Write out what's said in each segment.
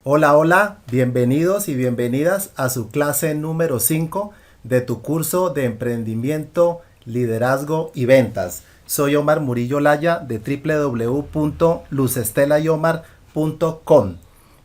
Hola, hola, bienvenidos y bienvenidas a su clase número 5 de tu curso de emprendimiento, liderazgo y ventas. Soy Omar Murillo Laya de www.luzestelayomar.com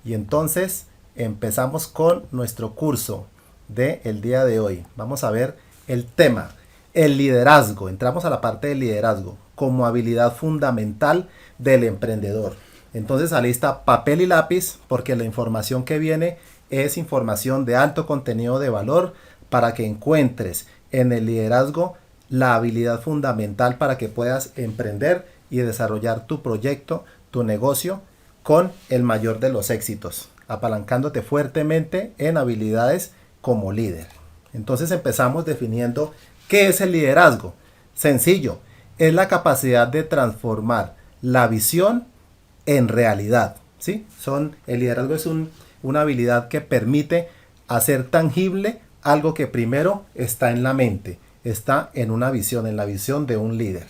y entonces empezamos con nuestro curso del día de hoy. Vamos a ver el tema, el liderazgo. Entramos a la parte del liderazgo como habilidad fundamental del emprendedor. Entonces alista papel y lápiz porque la información que viene es información de alto contenido de valor para que encuentres en el liderazgo la habilidad fundamental para que puedas emprender y desarrollar tu proyecto, tu negocio con el mayor de los éxitos, apalancándote fuertemente en habilidades como líder. Entonces empezamos definiendo qué es el liderazgo. Sencillo, es la capacidad de transformar la visión en realidad, ¿sí? El liderazgo es una habilidad que permite hacer tangible algo que primero está en la mente, está en una visión, en la visión de un líder.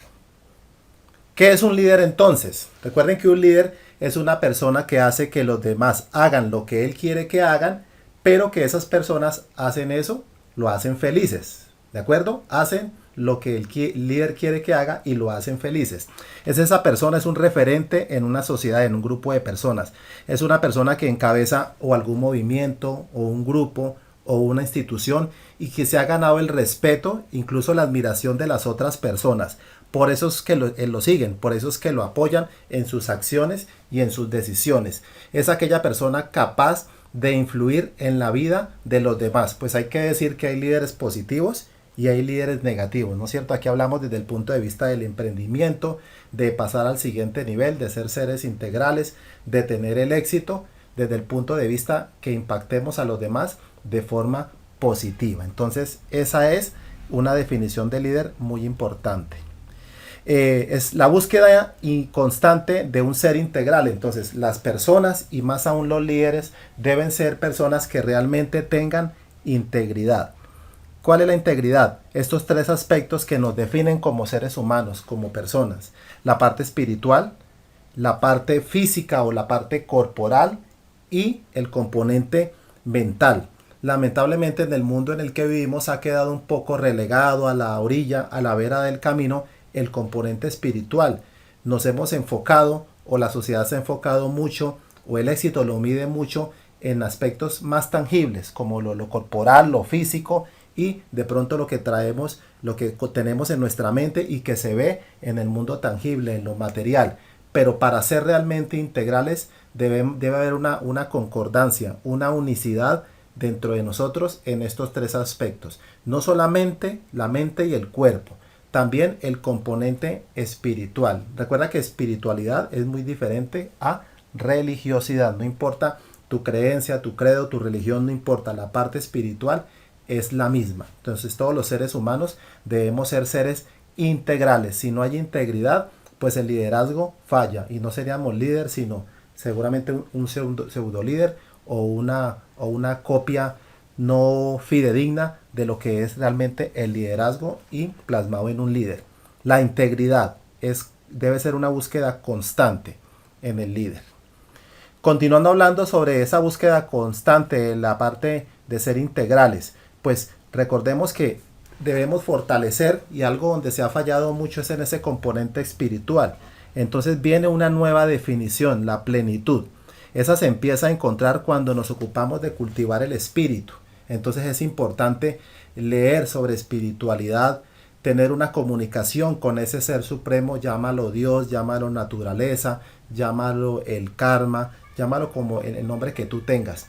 ¿Qué es un líder entonces? Recuerden que un líder es una persona que hace que los demás hagan lo que él quiere que hagan, pero que esas personas hacen eso, lo hacen felices, ¿de acuerdo? Hacen lo que el líder quiere que haga y lo hacen felices. Esa persona es un referente en una sociedad, en un grupo de personas. Es una persona que encabeza o algún movimiento o un grupo o una institución y que se ha ganado el respeto, incluso la admiración de las otras personas. Por eso es que lo siguen, por eso es que lo apoyan en sus acciones y en sus decisiones. Es aquella persona capaz de influir en la vida de los demás. Pues hay que decir que hay líderes positivos y hay líderes negativos, ¿no es cierto? Aquí hablamos desde el punto de vista del emprendimiento, de pasar al siguiente nivel, de ser seres integrales, de tener el éxito, desde el punto de vista que impactemos a los demás de forma positiva. Entonces, esa es una definición de líder muy importante. Es la búsqueda y constante de un ser integral. Entonces, las personas y más aún los líderes deben ser personas que realmente tengan integridad. ¿Cuál es la integridad? Estos tres aspectos que nos definen como seres humanos, como personas. La parte espiritual, la parte física o la parte corporal y el componente mental. Lamentablemente en el mundo en el que vivimos ha quedado un poco relegado a la orilla, a la vera del camino, el componente espiritual. Nos hemos enfocado o la sociedad se ha enfocado mucho o el éxito lo mide mucho en aspectos más tangibles como lo corporal, lo físico y de pronto lo que traemos, lo que tenemos en nuestra mente y que se ve en el mundo tangible, en lo material. Pero para ser realmente integrales debe haber una concordancia, una unicidad dentro de nosotros en estos tres aspectos. No solamente la mente y el cuerpo, también el componente espiritual. Recuerda que espiritualidad es muy diferente a religiosidad. No importa tu creencia, tu credo, tu religión, no importa. La parte espiritual es la misma. Entonces todos los seres humanos debemos ser seres integrales. Si no hay integridad, pues el liderazgo falla y no seríamos líder, sino seguramente un pseudo líder o una copia no fidedigna de lo que es realmente el liderazgo y plasmado en un líder. La integridad debe ser una búsqueda constante en el líder. Continuando hablando sobre esa búsqueda constante, la parte de ser integrales, pues recordemos que debemos fortalecer y algo donde se ha fallado mucho es en ese componente espiritual. Entonces viene una nueva definición, la plenitud. Esa se empieza a encontrar cuando nos ocupamos de cultivar el espíritu. Entonces es importante leer sobre espiritualidad, tener una comunicación con ese ser supremo, llámalo Dios, llámalo naturaleza, llámalo el karma, llámalo como el nombre que tú tengas.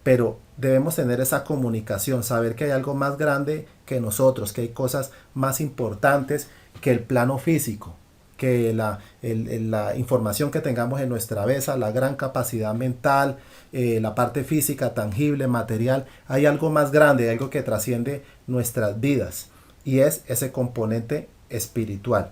Pero debemos tener esa comunicación, saber que hay algo más grande que nosotros, que hay cosas más importantes que el plano físico, que la información que tengamos en nuestra cabeza, la gran capacidad mental, la parte física, tangible, material. Hay algo más grande, algo que trasciende nuestras vidas y es ese componente espiritual.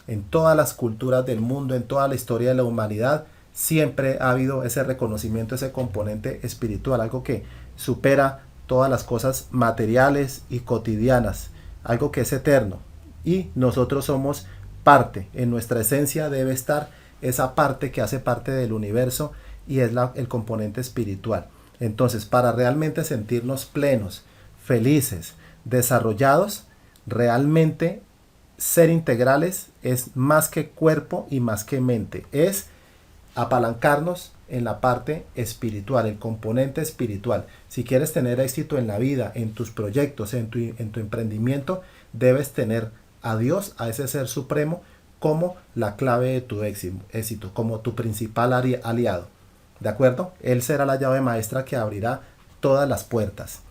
En todas las culturas del mundo, en toda la historia de la humanidad, siempre ha habido ese reconocimiento, ese componente espiritual, algo que supera todas las cosas materiales y cotidianas, algo que es eterno. Y nosotros somos parte, en nuestra esencia debe estar esa parte que hace parte del universo y es el componente espiritual. Entonces, para realmente sentirnos plenos, felices, desarrollados, realmente ser integrales es más que cuerpo y más que mente. Es apalancarnos en la parte espiritual, el componente espiritual. Si quieres tener éxito en la vida, en tus proyectos, en tu emprendimiento, debes tener a Dios, a ese ser supremo, como la clave de tu éxito, como tu principal aliado. ¿De acuerdo? Él será la llave maestra que abrirá todas las puertas.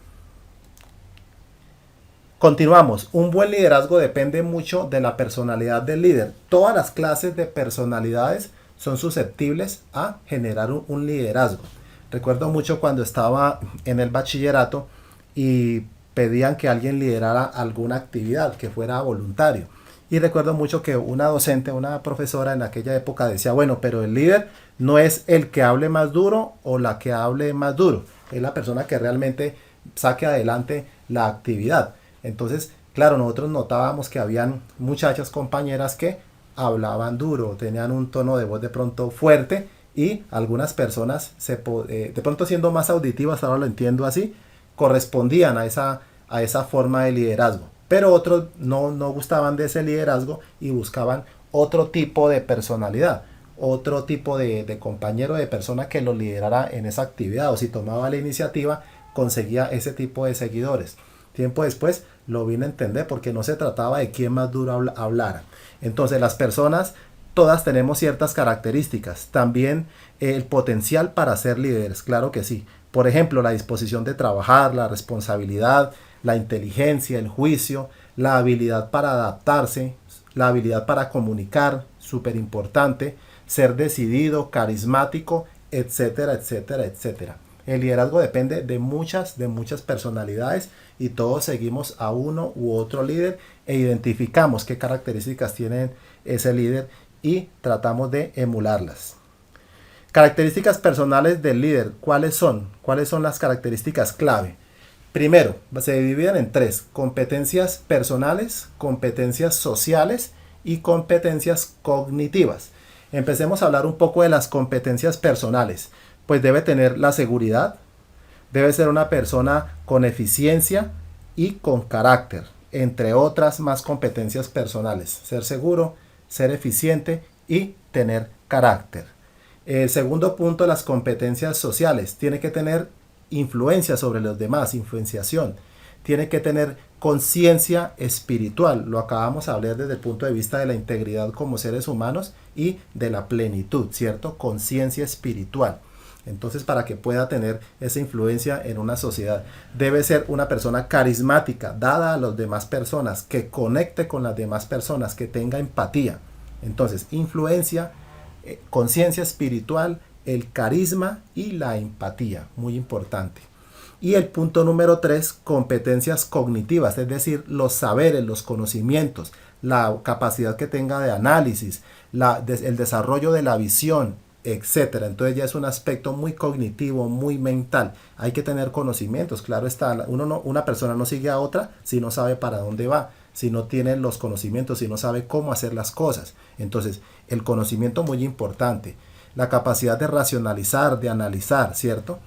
Continuamos. Un buen liderazgo depende mucho de la personalidad del líder. Todas las clases de personalidades son susceptibles a generar un liderazgo. Recuerdo mucho cuando estaba en el bachillerato y pedían que alguien liderara alguna actividad, que fuera voluntario. Y recuerdo mucho que una docente, una profesora en aquella época decía, bueno, pero el líder no es el que hable más duro o la que hable más duro, es la persona que realmente saque adelante la actividad. Entonces, claro, nosotros notábamos que habían muchachas compañeras que hablaban duro, tenían un tono de voz de pronto fuerte y algunas personas, de pronto siendo más auditivas, ahora lo entiendo así, correspondían a esa forma de liderazgo. Pero otros no gustaban de ese liderazgo y buscaban otro tipo de personalidad, otro tipo de compañero, de persona que lo liderara en esa actividad, o si tomaba la iniciativa, conseguía ese tipo de seguidores. Tiempo después lo vine a entender porque no se trataba de quién más duro hablara. Entonces las personas, todas tenemos ciertas características. También el potencial para ser líderes, claro que sí. Por ejemplo, la disposición de trabajar, la responsabilidad, la inteligencia, el juicio, la habilidad para adaptarse, la habilidad para comunicar, súper importante, ser decidido, carismático, etcétera, etcétera, etcétera. El liderazgo depende de muchas personalidades y todos seguimos a uno u otro líder e identificamos qué características tiene ese líder y tratamos de emularlas. Características personales del líder, ¿cuáles son? ¿Cuáles son las características clave? Primero, se dividen en tres: competencias personales, competencias sociales y competencias cognitivas. Empecemos a hablar un poco de las competencias personales. Pues debe tener la seguridad, debe ser una persona con eficiencia y con carácter, entre otras más competencias personales. Ser seguro, ser eficiente y tener carácter. El segundo punto, las competencias sociales. Tiene que tener influencia sobre los demás, influenciación. Tiene que tener conciencia espiritual. Lo acabamos de hablar desde el punto de vista de la integridad como seres humanos y de la plenitud, ¿cierto? Conciencia espiritual. Entonces, para que pueda tener esa influencia en una sociedad, debe ser una persona carismática, dada a las demás personas, que conecte con las demás personas, que tenga empatía. Entonces, influencia, conciencia espiritual, el carisma y la empatía, muy importante. Y el punto número 3, competencias cognitivas, es decir, los saberes, los conocimientos, la capacidad que tenga de análisis, el desarrollo de la visión, etcétera. Entonces ya es un aspecto muy cognitivo, muy mental. Hay que tener conocimientos, claro está. Una persona no sigue a otra si no sabe para dónde va, si no tiene los conocimientos, si no sabe cómo hacer las cosas. Entonces, el conocimiento muy importante. La capacidad de racionalizar, de analizar, ¿cierto?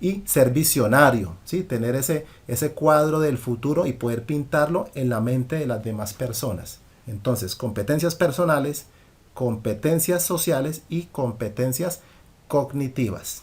Y ser visionario, ¿sí? Tener ese cuadro del futuro y poder pintarlo en la mente de las demás personas. Entonces, competencias personales, competencias sociales y competencias cognitivas.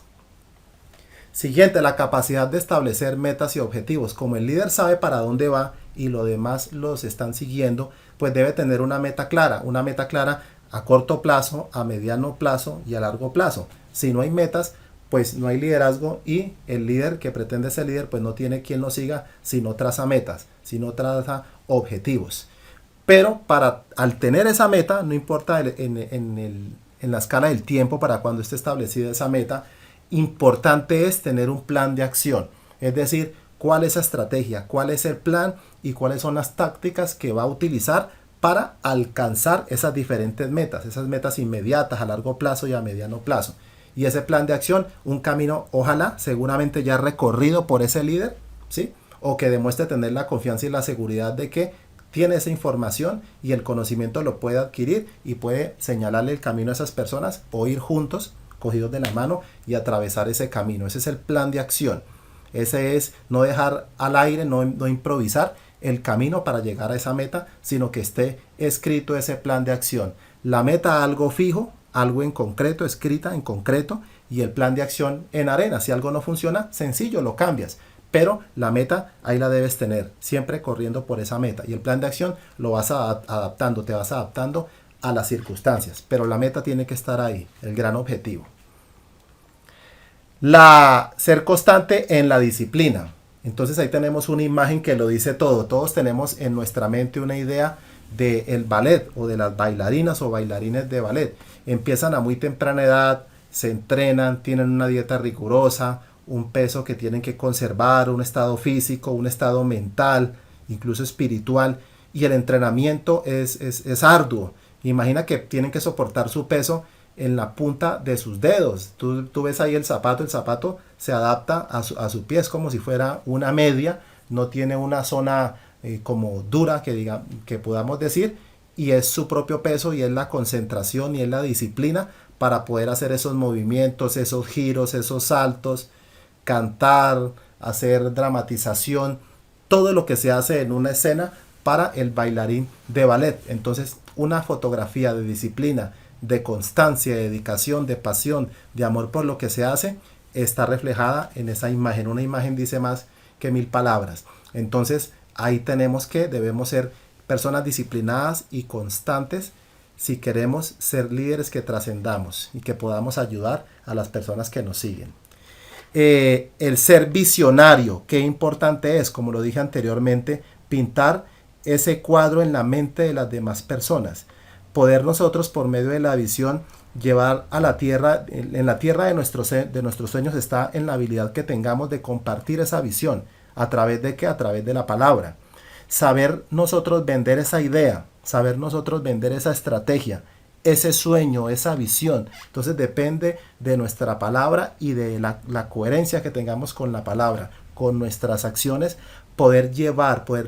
Siguiente, la capacidad de establecer metas y objetivos. Como el líder sabe para dónde va y los demás los están siguiendo, pues debe tener una meta clara a corto plazo, a mediano plazo y a largo plazo. Si no hay metas, pues no hay liderazgo y el líder que pretende ser líder pues no tiene quien lo siga si no traza metas, si no traza objetivos. Pero al tener esa meta, no importa en la escala del tiempo para cuando esté establecida esa meta, importante es tener un plan de acción. Es decir, cuál es la estrategia, cuál es el plan y cuáles son las tácticas que va a utilizar para alcanzar esas diferentes metas, esas metas inmediatas a largo plazo y a mediano plazo. Y ese plan de acción, un camino, ojalá, seguramente ya recorrido por ese líder, ¿sí? O que demuestre tener la confianza y la seguridad de que tiene esa información y el conocimiento lo puede adquirir y puede señalarle el camino a esas personas o ir juntos cogidos de la mano y atravesar ese camino. Ese es el plan de acción. Ese es no dejar al aire, no improvisar el camino para llegar a esa meta, sino que esté escrito ese plan de acción. La meta algo fijo, algo en concreto, escrita en concreto, y el plan de acción en arena. Si algo no funciona, sencillo, lo cambias. Pero la meta ahí la debes tener, siempre corriendo por esa meta. Y el plan de acción lo vas adaptando, te vas adaptando a las circunstancias. Pero la meta tiene que estar ahí, el gran objetivo. Ser constante en la disciplina. Entonces ahí tenemos una imagen que lo dice todo. Todos tenemos en nuestra mente una idea del ballet o de las bailarinas o bailarines de ballet. Empiezan a muy temprana edad, se entrenan, tienen una dieta rigurosa, un peso que tienen que conservar, un estado físico, un estado mental, incluso espiritual, y el entrenamiento es arduo. Imagina que tienen que soportar su peso en la punta de sus dedos. Tú ves ahí el zapato se adapta a su pie, es como si fuera una media, no tiene una zona como dura que podamos decir, y es su propio peso y es la concentración y es la disciplina para poder hacer esos movimientos, esos giros, esos saltos, cantar, hacer dramatización, todo lo que se hace en una escena para el bailarín de ballet. Entonces, una fotografía de disciplina, de constancia, de dedicación, de pasión, de amor por lo que se hace, está reflejada en esa imagen. Una imagen dice más que 1000 palabras. Entonces, ahí debemos ser personas disciplinadas y constantes si queremos ser líderes que trascendamos y que podamos ayudar a las personas que nos siguen. El ser visionario, qué importante es, como lo dije anteriormente, pintar ese cuadro en la mente de las demás personas. Poder nosotros, por medio de la visión, llevar a la tierra, en la tierra de nuestros sueños está en la habilidad que tengamos de compartir esa visión. ¿A través de qué? A través de la palabra. Saber nosotros vender esa idea, saber nosotros vender esa estrategia, ese sueño, esa visión. Entonces depende de nuestra palabra y de la coherencia que tengamos con la palabra, con nuestras acciones, poder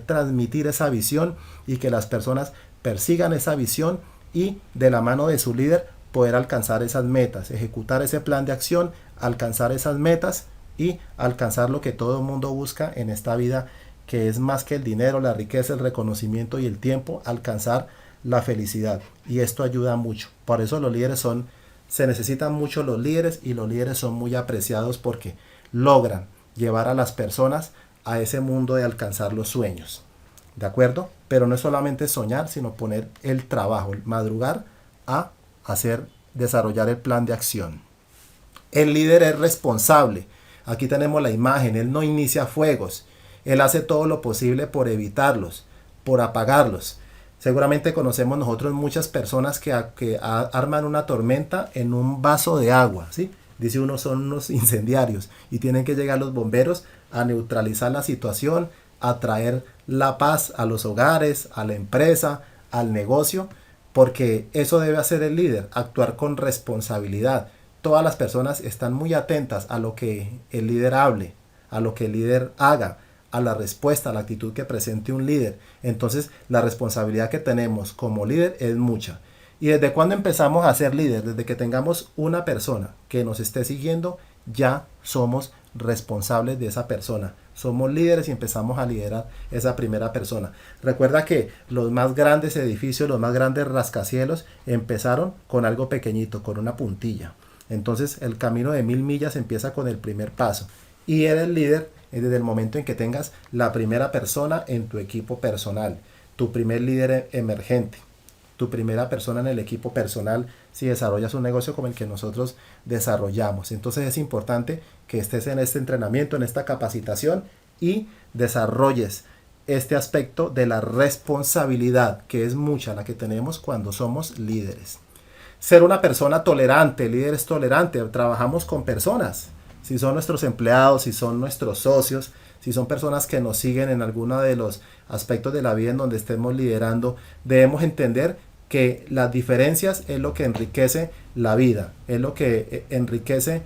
transmitir esa visión y que las personas persigan esa visión y de la mano de su líder poder alcanzar esas metas, ejecutar ese plan de acción, alcanzar esas metas y alcanzar lo que todo el mundo busca en esta vida, que es más que el dinero, la riqueza, el reconocimiento y el tiempo, alcanzar la felicidad. Y esto ayuda mucho. Por eso se necesitan mucho los líderes, y los líderes son muy apreciados porque logran llevar a las personas a ese mundo de alcanzar los sueños. ¿De acuerdo? Pero no es solamente soñar, sino poner el trabajo, madrugar a desarrollar el plan de acción. El líder es responsable. Aquí tenemos la imagen. Él no inicia fuegos. Él hace todo lo posible por evitarlos, por apagarlos. Seguramente conocemos nosotros muchas personas que arman una tormenta en un vaso de agua, ¿sí? Dice uno, son unos incendiarios y tienen que llegar los bomberos a neutralizar la situación, a traer la paz a los hogares, a la empresa, al negocio, porque eso debe hacer el líder, actuar con responsabilidad. Todas las personas están muy atentas a lo que el líder hable, a lo que el líder haga, a la respuesta, a la actitud que presente un líder. Entonces la responsabilidad que tenemos como líder es mucha. ¿Y desde cuándo empezamos a ser líder? Desde que tengamos una persona que nos esté siguiendo, ya somos responsables de esa persona. Somos líderes y empezamos a liderar esa primera persona. Recuerda que los más grandes edificios, los más grandes rascacielos empezaron con algo pequeñito, con una puntilla. Entonces el camino de 1000 millas empieza con el primer paso. Y eres líder desde el momento en que tengas la primera persona en tu equipo personal, tu primer líder emergente, tu primera persona en el equipo personal si desarrollas un negocio como el que nosotros desarrollamos. Entonces es importante que estés en este entrenamiento, en esta capacitación y desarrolles este aspecto de la responsabilidad, que es mucha la que tenemos cuando somos líderes. Ser una persona tolerante, líder es tolerante, trabajamos con personas. Si son nuestros empleados, si son nuestros socios, si son personas que nos siguen en alguno de los aspectos de la vida en donde estemos liderando, debemos entender que las diferencias es lo que enriquece la vida, es lo que enriquece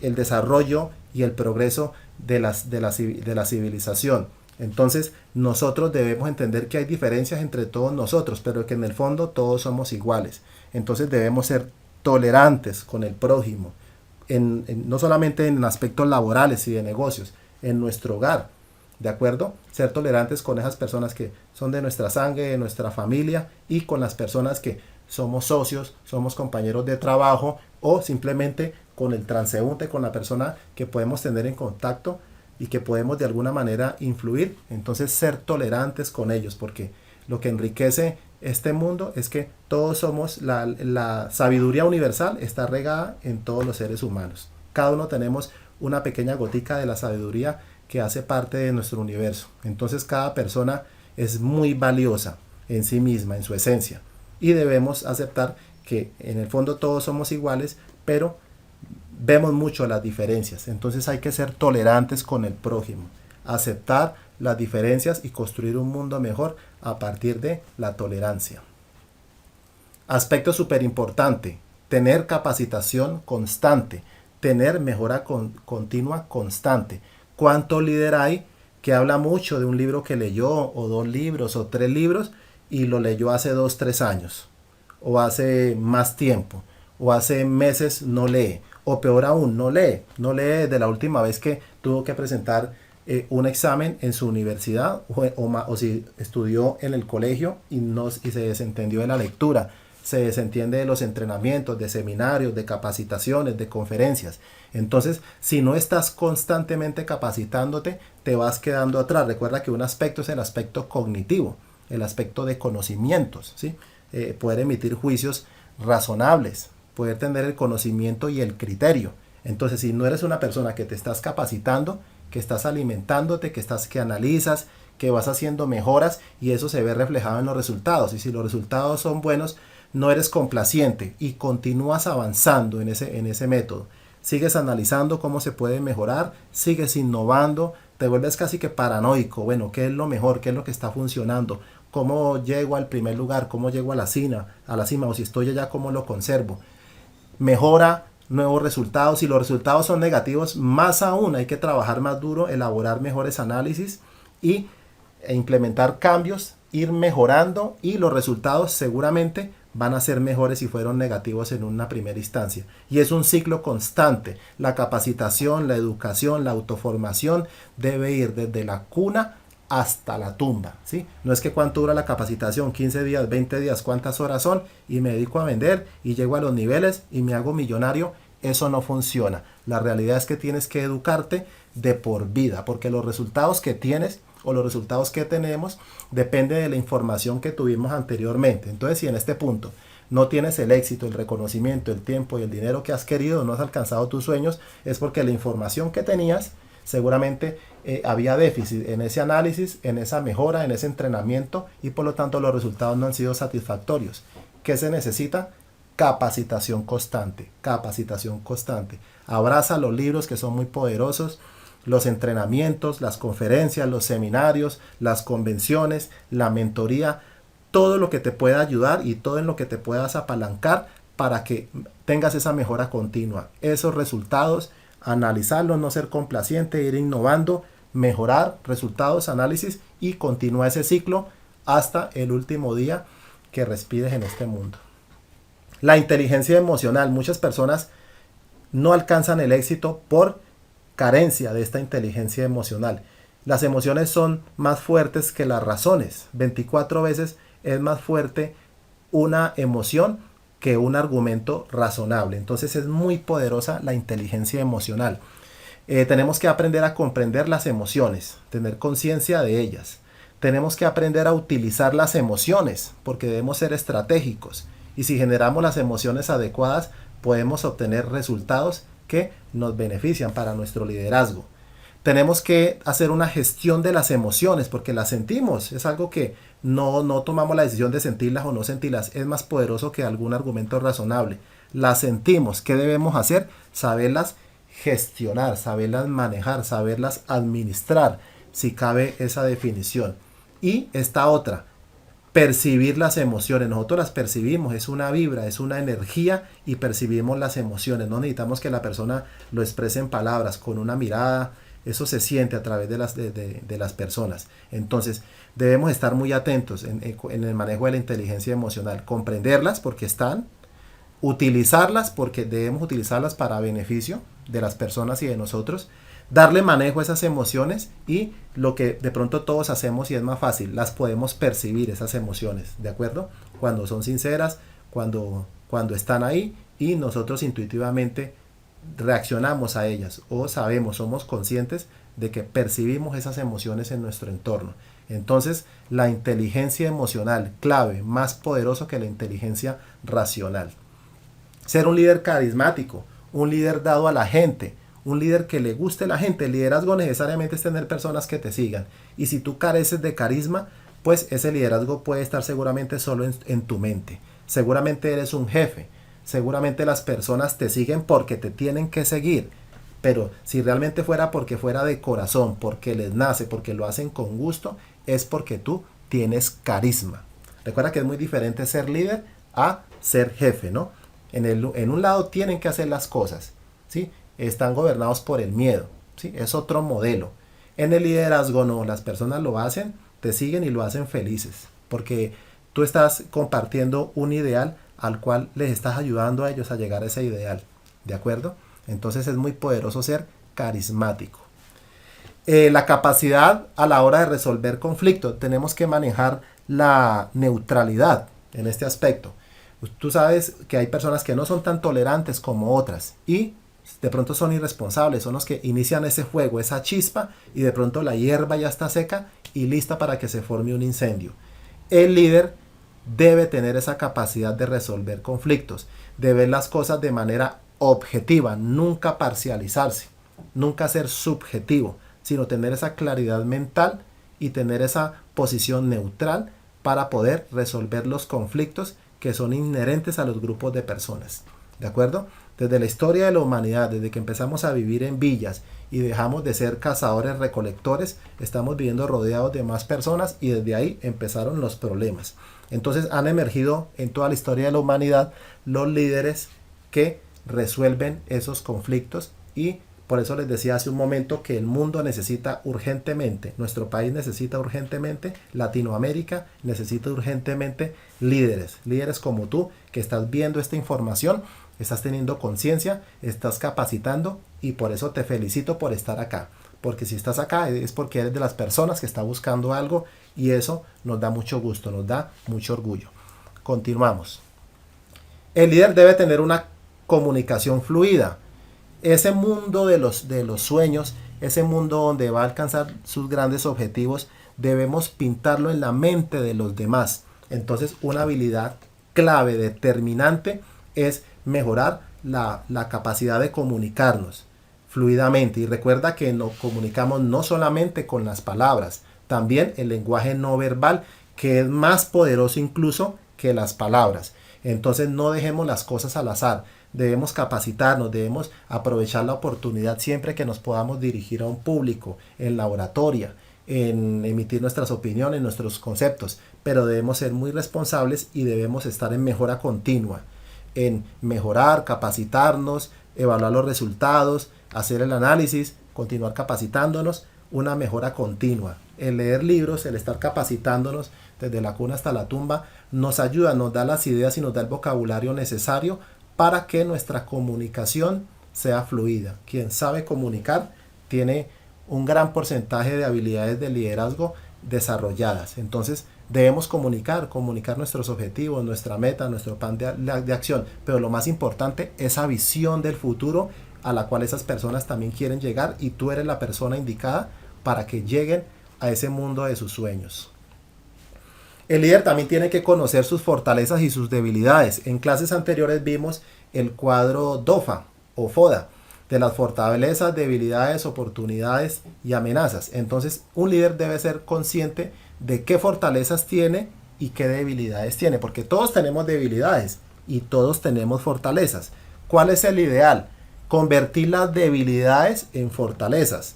el desarrollo y el progreso de la civilización. Entonces nosotros debemos entender que hay diferencias entre todos nosotros, pero que en el fondo todos somos iguales. Entonces debemos ser tolerantes con el prójimo, no solamente en aspectos laborales y de negocios, en nuestro hogar, ¿de acuerdo? Ser tolerantes con esas personas que son de nuestra sangre, de nuestra familia, y con las personas que somos socios, somos compañeros de trabajo, o simplemente con el transeúnte, con la persona que podemos tener en contacto y que podemos de alguna manera influir. Entonces, ser tolerantes con ellos, porque lo que enriquece este mundo es que todos somos, la sabiduría universal está regada en todos los seres humanos. Cada uno tenemos una pequeña gotica de la sabiduría que hace parte de nuestro universo. Entonces cada persona es muy valiosa en sí misma, en su esencia. Y debemos aceptar que en el fondo todos somos iguales, pero vemos mucho las diferencias. Entonces hay que ser tolerantes con el prójimo, aceptar las diferencias y construir un mundo mejor a partir de la tolerancia. Aspecto súper importante: tener capacitación constante, tener mejora continua constante. ¿Cuánto líder hay que habla mucho de un libro que leyó, o 2 libros, o 3 libros, y lo leyó hace 2, 3 años, o hace más tiempo, o hace meses no lee, o peor aún, no lee desde la última vez que tuvo que presentar un examen en su universidad, o si estudió en el colegio y se desentendió de la lectura, se desentiende de los entrenamientos, de seminarios, de capacitaciones, de conferencias? Entonces, si no estás constantemente capacitándote, te vas quedando atrás. Recuerda que un aspecto es el aspecto cognitivo, el aspecto de conocimientos, ¿sí? Poder emitir juicios razonables, poder tener el conocimiento y el criterio. Entonces, si no eres una persona que te estás capacitando, que estás alimentándote, que analizas, que vas haciendo mejoras, y eso se ve reflejado en los resultados. Y si los resultados son buenos, no eres complaciente y continúas avanzando en ese método. Sigues analizando cómo se puede mejorar, sigues innovando, te vuelves casi que paranoico. Bueno, ¿qué es lo mejor? ¿Qué es lo que está funcionando? ¿Cómo llego al primer lugar? ¿Cómo llego a la cima? O si estoy allá, ¿cómo lo conservo? Mejora, nuevos resultados. Si los resultados son negativos, más aún hay que trabajar más duro, elaborar mejores análisis e implementar cambios, ir mejorando, y los resultados seguramente van a ser mejores si fueron negativos en una primera instancia. Y es un ciclo constante. La capacitación, la educación, la autoformación debe ir desde la cuna hasta la tumba, ¿sí? No es que cuánto dura la capacitación, 15 días, 20 días, cuántas horas son, y me dedico a vender y llego a los niveles y me hago millonario. Eso no funciona. La realidad es que tienes que educarte de por vida, porque los resultados que tienes o los resultados que tenemos depende de la información que tuvimos anteriormente. Entonces, si en este punto no tienes el éxito, el reconocimiento, el tiempo y el dinero que has querido, no has alcanzado tus sueños, es porque la información que tenías seguramente había déficit en ese análisis, en esa mejora, en ese entrenamiento, y por lo tanto los resultados no han sido satisfactorios. ¿Qué se necesita? Capacitación constante, capacitación constante. Abraza los libros, que son muy poderosos, los entrenamientos, las conferencias, los seminarios, las convenciones, la mentoría, todo lo que te pueda ayudar y todo en lo que te puedas apalancar para que tengas esa mejora continua. Esos resultados, analizarlos, no ser complaciente, ir innovando, mejorar resultados, análisis, y continúa ese ciclo hasta el último día que respires en este mundo. La inteligencia emocional. Muchas personas no alcanzan el éxito por carencia de esta inteligencia emocional. Las emociones son más fuertes que las razones. 24 veces es más fuerte una emoción que un argumento razonable. Entonces es muy poderosa la inteligencia emocional. Tenemos que aprender a comprender las emociones, tener conciencia de ellas. Tenemos que aprender a utilizar las emociones, porque debemos ser estratégicos. Y si generamos las emociones adecuadas, podemos obtener resultados que nos benefician para nuestro liderazgo. Tenemos que hacer una gestión de las emociones, porque las sentimos. Es algo que no tomamos la decisión de sentirlas o no sentirlas. Es más poderoso que algún argumento razonable. Las sentimos. ¿Qué debemos hacer? Saberlas gestionar, saberlas manejar, saberlas administrar, si cabe esa definición. Y esta otra, percibir las emociones. Nosotros las percibimos, es una vibra, es una energía, y percibimos las emociones. No necesitamos que la persona lo exprese en palabras, con una mirada. Eso se siente a través de las personas. Entonces debemos estar muy atentos en el manejo de la inteligencia emocional, comprenderlas porque están, utilizarlas porque debemos utilizarlas para beneficio de las personas y de nosotros, darle manejo a esas emociones y lo que de pronto todos hacemos y es más fácil, las podemos percibir esas emociones, ¿de acuerdo? Cuando son sinceras, cuando están ahí y nosotros intuitivamente reaccionamos a ellas o sabemos, somos conscientes de que percibimos esas emociones en nuestro entorno. Entonces, la inteligencia emocional, clave, más poderoso que la inteligencia racional. Ser un líder carismático, un líder dado a la gente, un líder que le guste a la gente. El liderazgo necesariamente es tener personas que te sigan. Y si tú careces de carisma, pues ese liderazgo puede estar seguramente solo en tu mente. Seguramente eres un jefe. Seguramente las personas te siguen porque te tienen que seguir. Pero si realmente fuera porque fuera de corazón, porque les nace, porque lo hacen con gusto, es porque tú tienes carisma. Recuerda que es muy diferente ser líder a ser jefe, ¿no? En un lado tienen que hacer las cosas, ¿sí? Están gobernados por el miedo, ¿sí? Es otro modelo. En el liderazgo no, las personas lo hacen, te siguen y lo hacen felices, porque tú estás compartiendo un ideal al cual les estás ayudando a ellos a llegar a ese ideal, ¿de acuerdo? Entonces es muy poderoso ser carismático. La capacidad a la hora de resolver conflictos, tenemos que manejar la neutralidad en este aspecto. Tú sabes que hay personas que no son tan tolerantes como otras y de pronto son irresponsables, son los que inician ese fuego, esa chispa y de pronto la hierba ya está seca y lista para que se forme un incendio. El líder debe tener esa capacidad de resolver conflictos, de ver las cosas de manera objetiva, nunca parcializarse, nunca ser subjetivo, sino tener esa claridad mental y tener esa posición neutral para poder resolver los conflictos que son inherentes a los grupos de personas. ¿De acuerdo? Desde la historia de la humanidad, desde que empezamos a vivir en villas y dejamos de ser cazadores recolectores, estamos viviendo rodeados de más personas y desde ahí empezaron los problemas. Entonces han emergido en toda la historia de la humanidad los líderes que resuelven esos conflictos y por eso les decía hace un momento que el mundo necesita urgentemente, nuestro país necesita urgentemente, Latinoamérica necesita urgentemente líderes como tú que estás viendo esta información, estás teniendo conciencia, estás capacitando y por eso te felicito por estar acá. Porque si estás acá es porque eres de las personas que está buscando algo y eso nos da mucho gusto, nos da mucho orgullo. Continuamos. El líder debe tener una comunicación fluida. Ese mundo de los sueños, ese mundo donde va a alcanzar sus grandes objetivos, debemos pintarlo en la mente de los demás. Entonces, una habilidad clave, determinante, es mejorar la capacidad de comunicarnos fluidamente. Y recuerda que nos comunicamos no solamente con las palabras, también el lenguaje no verbal, que es más poderoso incluso que las palabras. Entonces no dejemos las cosas al azar. Debemos capacitarnos, debemos aprovechar la oportunidad siempre que nos podamos dirigir a un público, en la oratoria, en emitir nuestras opiniones, nuestros conceptos, pero debemos ser muy responsables y debemos estar en mejora continua, en mejorar, capacitarnos, evaluar los resultados, hacer el análisis, continuar capacitándonos, una mejora continua. El leer libros, el estar capacitándonos desde la cuna hasta la tumba, nos ayuda, nos da las ideas y nos da el vocabulario necesario para que nuestra comunicación sea fluida. Quien sabe comunicar tiene un gran porcentaje de habilidades de liderazgo desarrolladas. Entonces debemos comunicar nuestros objetivos, nuestra meta, nuestro plan de acción. Pero lo más importante, esa visión del futuro a la cual esas personas también quieren llegar y tú eres la persona indicada para que lleguen a ese mundo de sus sueños. El líder también tiene que conocer sus fortalezas y sus debilidades. En clases anteriores vimos el cuadro DOFA o FODA, de las fortalezas, debilidades, oportunidades y amenazas. Entonces, un líder debe ser consciente de qué fortalezas tiene y qué debilidades tiene, porque todos tenemos debilidades y todos tenemos fortalezas. ¿Cuál es el ideal? Convertir las debilidades en fortalezas.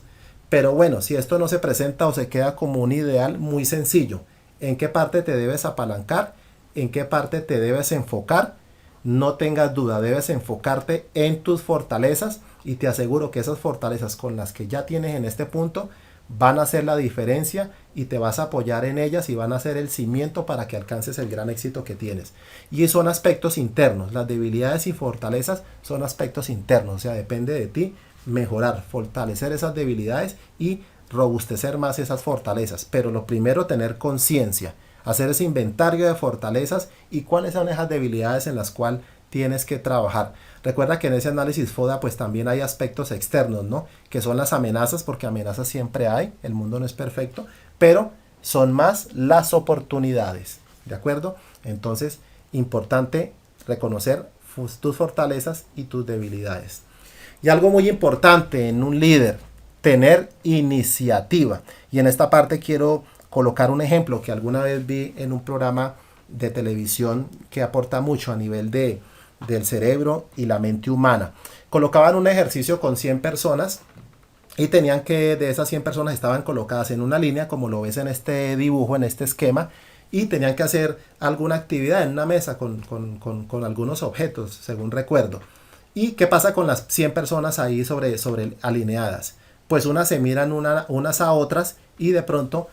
Pero bueno, si esto no se presenta o se queda como un ideal muy sencillo, ¿en qué parte te debes apalancar? ¿En qué parte te debes enfocar? No tengas duda, debes enfocarte en tus fortalezas y te aseguro que esas fortalezas con las que ya tienes en este punto van a hacer la diferencia y te vas a apoyar en ellas y van a ser el cimiento para que alcances el gran éxito que tienes. Y son aspectos internos, las debilidades y fortalezas son aspectos internos, o sea, depende de ti mejorar, fortalecer esas debilidades y robustecer más esas fortalezas. Pero lo primero, tener conciencia, hacer ese inventario de fortalezas y cuáles son esas debilidades en las cuales tienes que trabajar. Recuerda que en ese análisis FODA pues también hay aspectos externos, ¿no? Que son las amenazas, porque amenazas siempre hay, el mundo no es perfecto, pero son más las oportunidades, ¿de acuerdo? Entonces, importante reconocer tus fortalezas y tus debilidades. Y algo muy importante en un líder, tener iniciativa. Y en esta parte quiero colocar un ejemplo que alguna vez vi en un programa de televisión que aporta mucho a nivel del cerebro y la mente humana. Colocaban un ejercicio con 100 personas y tenían que, de esas 100 personas estaban colocadas en una línea, como lo ves en este dibujo, en este esquema, y tenían que hacer alguna actividad en una mesa con algunos objetos, según recuerdo. ¿Y qué pasa con las 100 personas ahí sobre alineadas? Pues unas se miran unas a otras y de pronto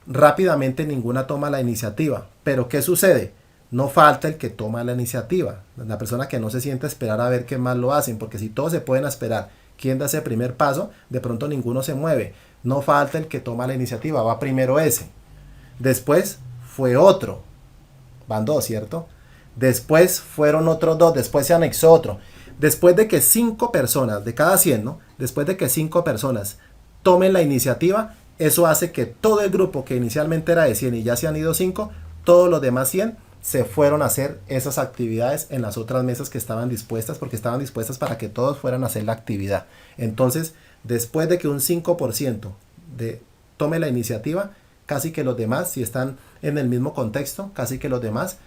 rápidamente ninguna toma la iniciativa. Pero ¿qué sucede? No falta el que toma la iniciativa, la persona que no se siente a esperar a ver qué más lo hacen, porque si todos se pueden esperar quién da ese primer paso, de pronto ninguno se mueve. No falta el que toma la iniciativa, va primero ese. Después fue otro, van dos, ¿cierto? Después fueron otros dos, después se anexó otro. Después de que 5 personas, de cada 100, ¿no? Después de que 5 personas tomen la iniciativa, eso hace que todo el grupo que inicialmente era de 100 y ya se han ido 5, todos los demás 100 se fueron a hacer esas actividades en las otras mesas que estaban dispuestas, porque estaban dispuestas para que todos fueran a hacer la actividad. Entonces, después de que un 5% tome la iniciativa, casi que los demás, si están en el mismo contexto, casi que los demás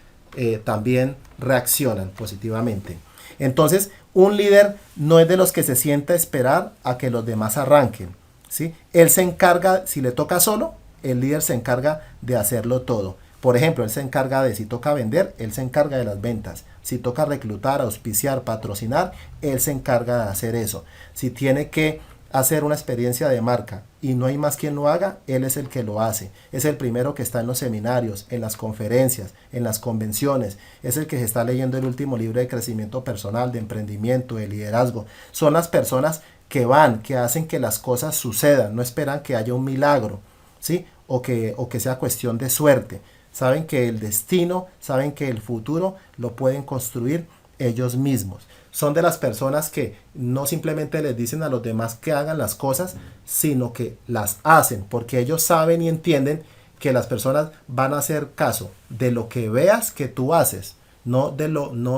también reaccionan positivamente. Entonces, un líder no es de los que se sienta a esperar a que los demás arranquen, ¿sí? Él se encarga, si le toca solo, el líder se encarga de hacerlo todo. Por ejemplo, él se encarga de, si toca vender, él se encarga de las ventas. Si toca reclutar, auspiciar, patrocinar, él se encarga de hacer eso. Si tiene que hacer una experiencia de marca y no hay más quien lo haga, él es el que lo hace. Es el primero que está en los seminarios, en las conferencias, en las convenciones. Es el que se está leyendo el último libro de crecimiento personal, de emprendimiento, de liderazgo. Son las personas que van, que hacen que las cosas sucedan, no esperan que haya un milagro, ¿sí? O que sea cuestión de suerte. Saben que el destino, saben que el futuro lo pueden construir ellos mismos. Son de las personas que no simplemente les dicen a los demás que hagan las cosas, sino que las hacen, porque ellos saben y entienden que las personas van a hacer caso de lo que veas que tú haces, no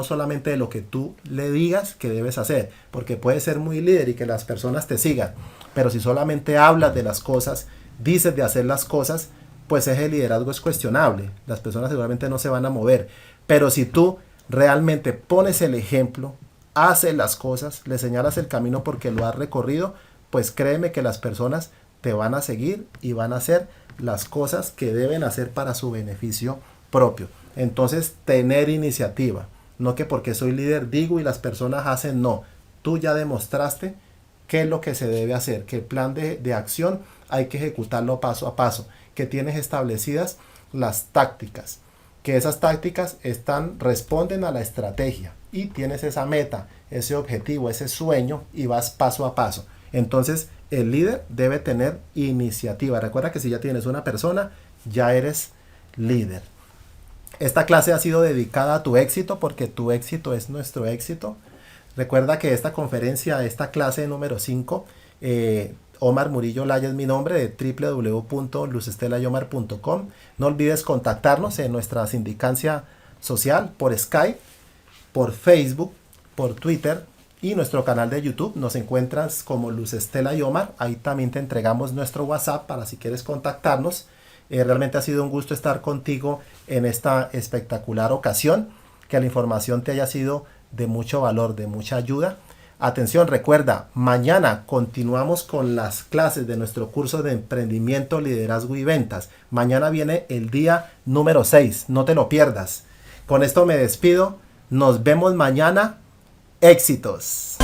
solamente de lo que tú le digas que debes hacer, porque puedes ser muy líder y que las personas te sigan, pero si solamente hablas de las cosas, dices de hacer las cosas, pues ese liderazgo es cuestionable, las personas seguramente no se van a mover. Pero si tú realmente pones el ejemplo, haces las cosas, le señalas el camino porque lo has recorrido, pues créeme que las personas te van a seguir y van a hacer las cosas que deben hacer para su beneficio propio. Entonces, tener iniciativa, no que porque soy líder digo y las personas hacen, no. Tú ya demostraste qué es lo que se debe hacer, que el plan de acción hay que ejecutarlo paso a paso, que tienes establecidas las tácticas, que esas tácticas responden a la estrategia y tienes esa meta, ese objetivo, ese sueño y vas paso a paso. Entonces el líder debe tener iniciativa. Recuerda que si ya tienes una persona, ya eres líder. Esta clase ha sido dedicada a tu éxito porque tu éxito es nuestro éxito. Recuerda que esta conferencia, esta clase número 5, Omar Murillo Laya es mi nombre, de www.luzestelayomar.com. No olvides contactarnos en nuestra sindicancia social por Skype, por Facebook, por Twitter y nuestro canal de YouTube. Nos encuentras como Luz Estela y Omar. Ahí también te entregamos nuestro WhatsApp para si quieres contactarnos. Realmente ha sido un gusto estar contigo en esta espectacular ocasión. Que la información te haya sido de mucho valor, de mucha ayuda. Atención, recuerda, mañana continuamos con las clases de nuestro curso de emprendimiento, liderazgo y ventas. Mañana viene el día número 6, no te lo pierdas. Con esto me despido, nos vemos mañana. Éxitos.